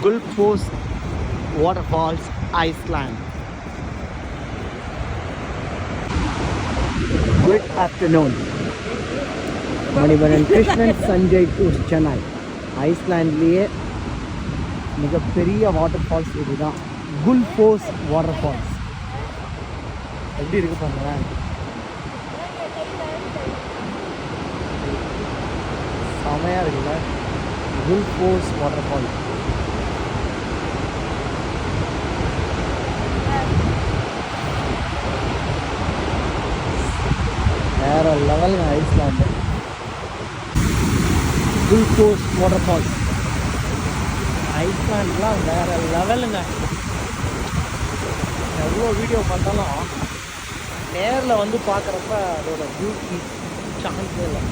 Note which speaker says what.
Speaker 1: Gullfoss Waterfalls, Iceland. Good afternoon. Manivannan Krishnan Sanjay tours Chennai. ஐஸ்லாண்ட்லேயே மிகப்பெரிய water falls இதுதான், குல்ஃபோஸ் வாட்டர் ஃபால்ஸ். எப்படி இருக்கு பாருங்களேன், செமையாக இருக்குல்ல. குல்ஃபோஸ் வாட்டர் ஃபால்ஸ் வேற லெவலுங்க. ஐஸ்லாண்டு குல்ஃபோஸ் வாட்டர் ஃபால்ஸ் ஐஸ்லாண்ட்லாம் வேற லெவலுங்க. எவ்வளோ வீடியோ பார்த்தாலும் நேரில் வந்து பார்க்குறப்ப அதோட பியூட்டி சான்ஸே இல்லை.